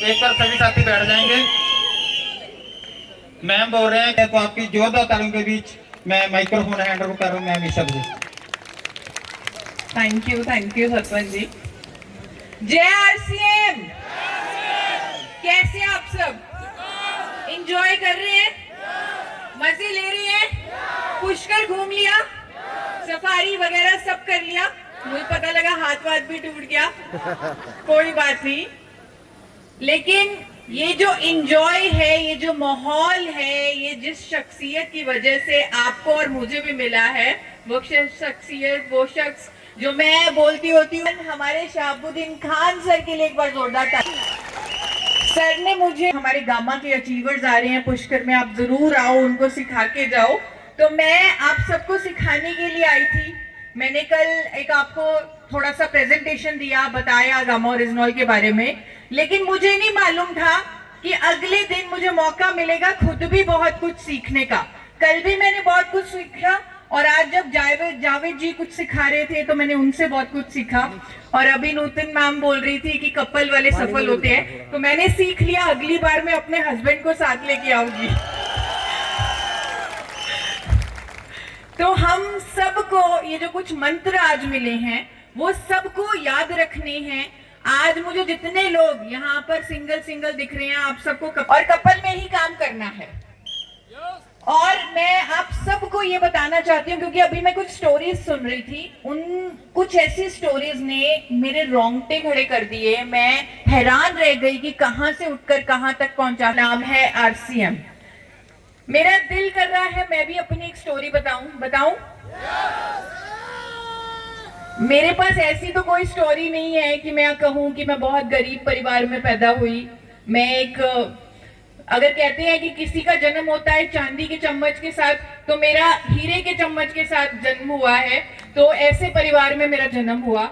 एक बार सभी साथी बैठ जाएंगे। मैम बोल रहे हैं तो आपकी जोरदार तालियों के बीच मैं माइक्रोफोन हैंड ओवर कर रहा हूँ ma'am Isha ji. Thank you sarpanch ji. जय आरसीएम। कैसे आप सब एंजॉय कर रहे हैं, मजे ले रहे हैं, पुष्कर घूम लिया, सफारी वगैरह सब कर लिया। मुझे पता लगा हाथ वाथ भी टूट गया, कोई बात नहीं। लेकिन ये जो इंजॉय है, ये जो माहौल है, ये जिस शख्सियत की वजह से आपको और मुझे भी मिला है, वो शख्सियत, वो शख्स जो मैं बोलती होती हूँ, हमारे शहाबुद्दीन खान सर के लिए एक बार जोरदार ताली। सर ने मुझे, हमारे गामा के अचीवर्स आ रहे हैं पुष्कर में, आप जरूर आओ, उनको सिखा के जाओ। तो मैं आप सबको सिखाने के लिए आई थी। मैंने कल एक आपको थोड़ा सा प्रेजेंटेशन दिया, बताया गामा ओरिजिनल के बारे में, लेकिन मुझे नहीं मालूम था कि अगले दिन मुझे मौका मिलेगा खुद भी बहुत कुछ सीखने का। कल भी मैंने बहुत कुछ सीखा और आज जब जावेद जी कुछ सिखा रहे थे तो मैंने उनसे बहुत कुछ सीखा। और अभी नूतन मैम बोल रही थी कि कपल वाले सफल होते हैं, तो मैंने सीख लिया, अगली बार मैं अपने हस्बैंड को साथ लेके आऊंगी। तो हम सबको ये जो कुछ मंत्र आज मिले हैं वो सबको याद रखने हैं। आज मुझे जितने लोग यहाँ पर सिंगल दिख रहे हैं, आप सबको और कपल में ही काम करना है। और मैं आप सबको ये बताना चाहती हूँ, क्योंकि अभी मैं कुछ स्टोरीज सुन रही थी, उन कुछ ऐसी स्टोरीज ने मेरे रोंगटे खड़े कर दिए। मैं हैरान रह गई कि कहां से उठकर कहां तक पहुंचा। नाम है आरसीएम। मेरा दिल कर रहा है मैं भी अपनी एक स्टोरी बताऊं। मेरे पास ऐसी तो कोई स्टोरी नहीं है कि मैं कहूं कि मैं बहुत गरीब परिवार में पैदा हुई। मैं एक, अगर कहते हैं कि किसी का जन्म होता है चांदी के चम्मच के साथ, तो मेरा हीरे के चम्मच के साथ जन्म हुआ है। तो ऐसे परिवार में मेरा जन्म हुआ।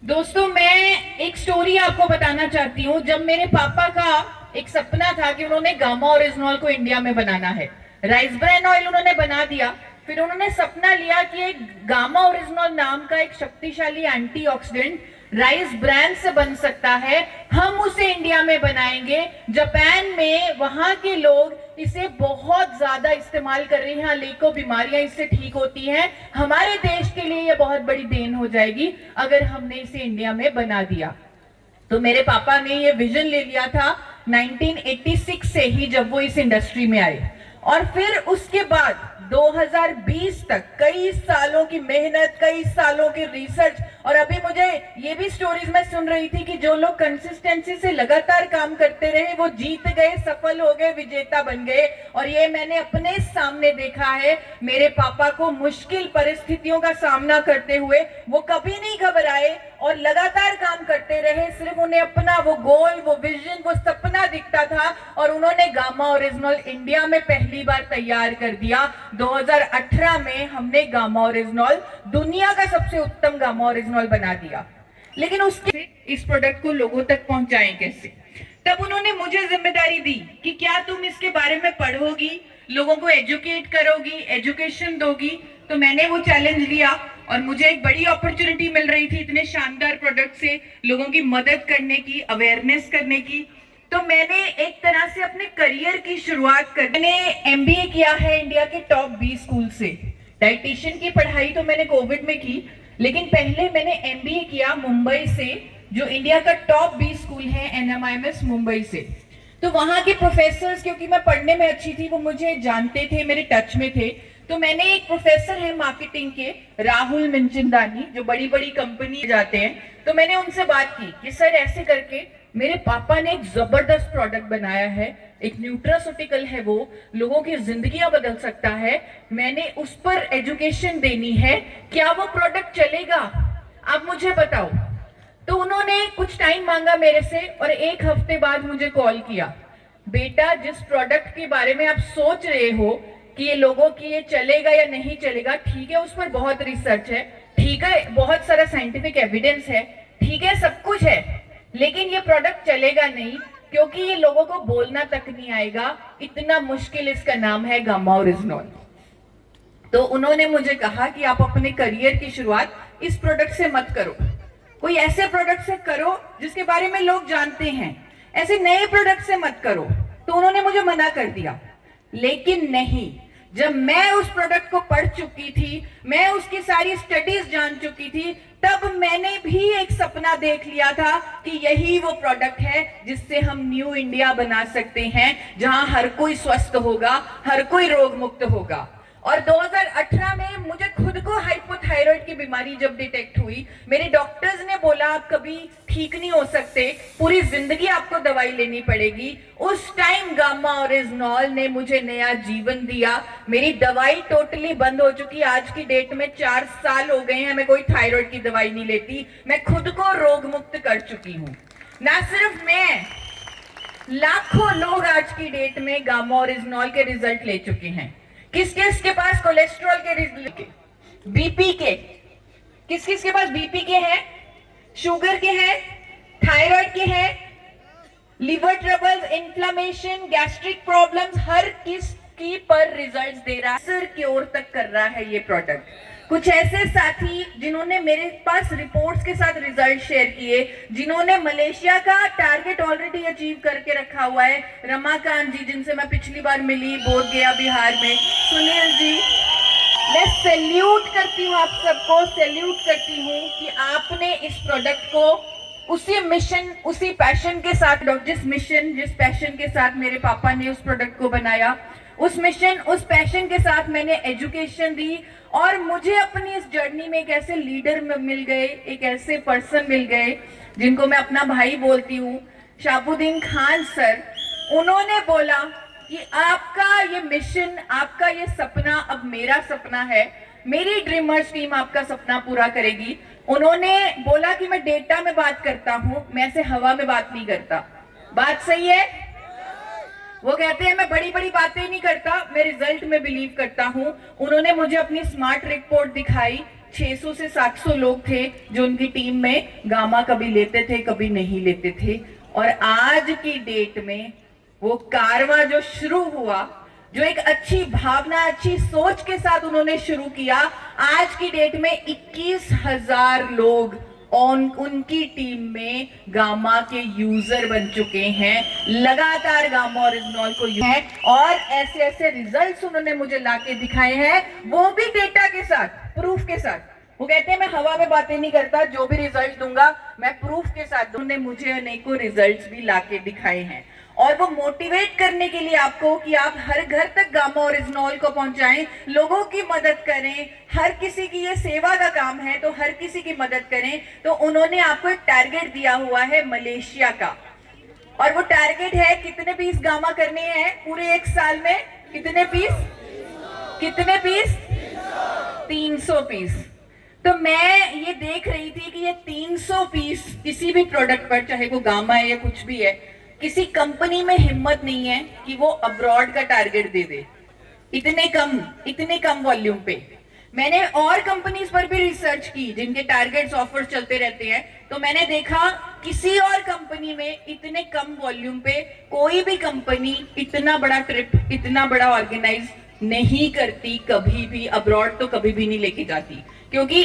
दोस्तों, मैं एक स्टोरी आपको बताना चाहती हूँ। जब मेरे पापा का एक सपना था कि उन्होंने गामा ओरिजिनल को इंडिया में बनाना है, राइस ब्रान ऑयल उन्होंने बना दिया, फिर उन्होंने सपना लिया कि एक गामा ओरिजिनल नाम का एक शक्तिशाली एंटीऑक्सीडेंट राइस ब्रान से बन सकता है, हम उसे इंडिया में बनाएंगे। जापान में वहां के लोग इसे बहुत ज्यादा इस्तेमाल कर रहे हैं, अनेकों बीमारियां इससे ठीक होती हैं। हमारे देश के लिए यह बहुत बड़ी देन हो जाएगी अगर हमने इसे इंडिया में बना दिया। तो मेरे पापा ने ये विजन ले लिया था 1986 से ही, जब वो इस इंडस्ट्री में आए। और फिर उसके बाद 2020 तक कई सालों की मेहनत, कई सालों की रिसर्च। और अभी मुझे ये भी स्टोरीज में सुन रही थी कि जो लोग कंसिस्टेंसी से लगातार काम करते रहे वो जीत गए, सफल हो गए, विजेता बन गए। और ये मैंने अपने सामने देखा है। मेरे पापा को मुश्किल परिस्थितियों का सामना करते हुए वो कभी नहीं घबराए और लगातार काम करते रहे। सिर्फ उन्हें अपना वो गोल, वो विजन, वो सपना दिखता था और उन्होंने गामा ओरिजिनल इंडिया में पहली बार तैयार कर दिया। 2018 में हमने गामा ओरिजिनल दुनिया का सबसे उत्तम गामा ओरिजिनल बना दिया। लेकिन उसके इस प्रोडक्ट को लोगों तक पहुंचाएं कैसे? तब उन्होंने मुझे जिम्मेदारी दी कि क्या तुम इसके बारे में पढ़ोगी, लोगों को एजुकेट करोगी, एजुकेशन दोगी। तो मैंने वो चैलेंज लिया और मुझे एक बड़ी अपॉर्चुनिटी मिल रही थी इतने शानदार प्रोडक्ट से लोगों की मदद करने की, अवेयरनेस करने की। तो मैंने एक तरह से अपने करियर की शुरुआत कर, मैंने एमबीए किया है इंडिया के टॉप 20 स्कूल से। डाइटिशियन की पढ़ाई तो मैंने कोविड में की, लेकिन पहले मैंने एमबीए किया मुंबई से, जो इंडिया का टॉप 20 स्कूल है, एनएमआईएमएस मुंबई से। तो वहां के प्रोफेसर्स, क्योंकि मैं पढ़ने में अच्छी थी, वो मुझे जानते थे, मेरे टच में थे। तो मैंने, एक प्रोफेसर है मार्केटिंग के, राहुल मिंचिंदानी, जो बड़ी बड़ी कंपनी जाते हैं, तो मैंने उनसे बात की कि सर ऐसे करके मेरे पापा ने एक जबरदस्त प्रोडक्ट बनाया है, एक न्यूट्रास्यूटिकल है, वो लोगों की जिंदगियां बदल सकता है, मैंने उस पर एजुकेशन देनी है, क्या वो प्रोडक्ट चलेगा? आप मुझे बताओ। तो उन्होंने कुछ टाइम मांगा मेरे से और एक हफ्ते बाद मुझे कॉल किया, बेटा जिस प्रोडक्ट के बारे में आप सोच रहे हो कि ये लोगों की ये चलेगा या नहीं चलेगा, ठीक है, उस पर बहुत रिसर्च है, ठीक है, बहुत सारा साइंटिफिक एविडेंस है, ठीक है, सब कुछ है, लेकिन ये प्रोडक्ट चलेगा नहीं क्योंकि ये लोगों को बोलना तक नहीं आएगा, इतना मुश्किल इसका नाम है गामा ओरिजिनॉल। तो उन्होंने मुझे कहा कि आप अपने करियर की शुरुआत इस प्रोडक्ट से मत करो, कोई ऐसे प्रोडक्ट से करो जिसके बारे में लोग जानते हैं, ऐसे नए प्रोडक्ट से मत करो। तो उन्होंने मुझे मना कर दिया, लेकिन नहीं, जब मैं उस प्रोडक्ट को पढ़ चुकी थी, मैं उसकी सारी स्टडीज जान चुकी थी, तब मैंने भी एक सपना देख लिया था कि यही वो प्रोडक्ट है जिससे हम न्यू इंडिया बना सकते हैं, जहां हर कोई स्वस्थ होगा, हर कोई रोग मुक्त होगा। और 2018 में मुझे खुद को हाइपोथायराइड की बीमारी जब डिटेक्ट हुई, मेरे डॉक्टर्स ने बोला आप कभी ठीक नहीं हो सकते, पूरी जिंदगी आपको दवाई लेनी पड़ेगी। उस टाइम गामा ओरिजिनॉल ने मुझे नया जीवन दिया, मेरी दवाई टोटली बंद हो चुकी। आज की डेट में 4 साल हो गए हैं, मैं कोई थायराइड की दवाई नहीं लेती, मैं खुद को रोग मुक्त कर चुकी हूँ। ना सिर्फ मैं, लाखों लोग आज की डेट में गामा ओरिजिनॉल के रिजल्ट ले चुके हैं। किस किस के पास कोलेस्ट्रॉल के रिजल्ट, बीपी के, किस किस के पास बीपी के हैं, शुगर के हैं, थायराइड के हैं, liver troubles, inflammation, gastric problems, हर किस की पर रिजल्ट्स दे रहा है, सर क्योर तक कर रहा है ये प्रोडक्ट। कुछ ऐसे साथी जिन्होंने मेरे पास रिपोर्ट्स के साथ रिजल्ट शेयर किए, जिन्होंने मलेशिया का टारगेट ऑलरेडी अचीव करके रखा हुआ है, रमाकांत जी जिनसे मैं पिछली बार मिली बोध गया बिहार में, सुनील जी, मैं सैल्यूट करती हूँ आप सबको, सैल्यूट करती हूँ कि आपने इस प्रोडक्ट को उसी मिशन, उसी पैशन के साथ, जिस मिशन, जिस पैशन के साथ मेरे पापा ने उस प्रोडक्ट को बनाया, उस मिशन, उस पैशन के साथ मैंने एजुकेशन दी, और मुझे अपनी इस जर्नी में एक ऐसे लीडर मिल गए, एक ऐसे पर्सन मिल गए जिनको मैं अपना भाई बोलती हूँ, शाहबुद्दीन खान सर। उन्होंने बोला कि आपका ये मिशन, आपका ये सपना अब मेरा सपना है, मेरी ड्रीमर्स टीम आपका सपना पूरा करेगी। उन्होंने बोला कि मैं डेटा में बात करता हूँ, मैं ऐसे हवा में बात नहीं करता। बात सही है? वो कहते हैं मैं बड़ी बड़ी बातें नहीं करता, मैं रिजल्ट में बिलीव करता हूँ। उन्होंने मुझे अपनी स्मार्ट रिपोर्ट दिखाई, 600 से 700 लोग थे जो उनकी टीम में गामा कभी लेते थे, कभी नहीं लेते थे, और आज की डेट में वो कारवां जो शुरू हुआ, जो एक अच्छी भावना, अच्छी सोच के साथ उन्होंने शुरू किया, आज की डेट में 21,000 लोग उनकी टीम में गामा के यूजर बन चुके हैं, लगातार गामा ओरिजिनॉल को यूज है, और ऐसे ऐसे रिजल्ट्स उन्होंने मुझे लाके दिखाए हैं, वो भी डेटा के साथ, प्रूफ के साथ। वो कहते हैं मैं हवा में बातें नहीं करता, जो भी रिजल्ट दूंगा मैं प्रूफ के साथ। उन्होंने मुझे अनेकों रिजल्ट्स भी लाके दिखाए हैं, और वो मोटिवेट करने के लिए आपको कि आप हर घर तक गामा ओरिजिनॉल को पहुंचाएं, लोगों की मदद करें, हर किसी की ये सेवा का काम है तो हर किसी की मदद करें। तो उन्होंने आपको एक टारगेट दिया हुआ है मलेशिया का, और वो टारगेट है कितने पीस गामा करने हैं पूरे 1 साल में, कितने पीस, कितने पीस, 300 पीस। तो मैं ये देख रही थी कि ये 300 पीस किसी भी प्रोडक्ट पर, चाहे वो गामा है या कुछ भी है, किसी कंपनी में हिम्मत नहीं है कि वो अब्रॉड का टारगेट दे दे इतने कम वॉल्यूम पे। मैंने और कंपनीज पर भी रिसर्च की जिनके टारगेट्स ऑफर्स चलते रहते हैं, तो मैंने देखा किसी और कंपनी में इतने कम वॉल्यूम पे कोई भी कंपनी इतना बड़ा ट्रिप, इतना बड़ा ऑर्गेनाइज नहीं करती कभी भी। अब्रॉड तो कभी भी नहीं लेके जाती, क्योंकि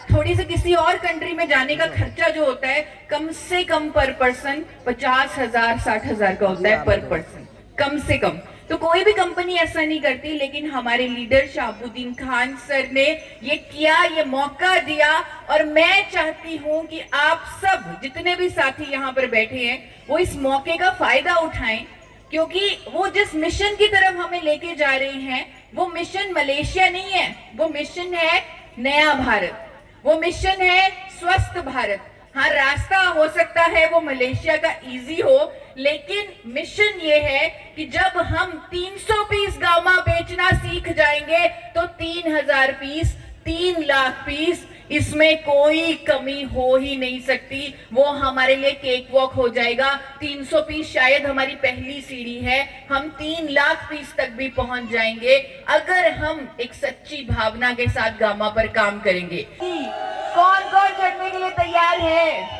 थोड़ी सी किसी और कंट्री में जाने का खर्चा जो होता है कम से कम पर पर्सन 50,000 60,000 का होता है पर पर्सन, कम से कम। तो कोई भी कंपनी ऐसा नहीं करती, लेकिन हमारे लीडर शाहबुद्दीन खान सर ने ये किया, ये मौका दिया, और मैं चाहती हूं कि आप सब जितने भी साथी यहाँ पर बैठे हैं वो इस मौके का फायदा उठाएं, क्योंकि वो जिस मिशन की तरफ हमें लेके जा रहे हैं वो मिशन मलेशिया नहीं है, वो मिशन है नया भारत, वो मिशन है स्वस्थ भारत। हाँ, रास्ता हो सकता है वो मलेशिया का इजी हो, लेकिन मिशन ये है कि जब हम 300 पीस गामा बेचना सीख जाएंगे तो 3,000 पीस, 3 लाख पीस इसमें कोई कमी हो ही नहीं सकती। वो हमारे लिए केक वॉक हो जाएगा। 300 पीस शायद हमारी पहली सीढ़ी है, हम 3 लाख पीस तक भी पहुंच जाएंगे अगर हम एक सच्ची भावना के साथ गामा पर काम करेंगे। कौन कौन चढ़ने के लिए तैयार है?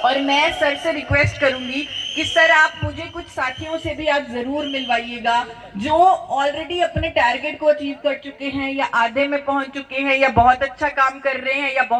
और मैं सर से रिक्वेस्ट करूंगी कि सर आप मुझे कुछ साथियों से भी आप जरूर मिलवाइएगा जो ऑलरेडी अपने टारगेट को अचीव कर चुके हैं या आधे में पहुंच चुके हैं या बहुत अच्छा काम कर रहे हैं या बहुत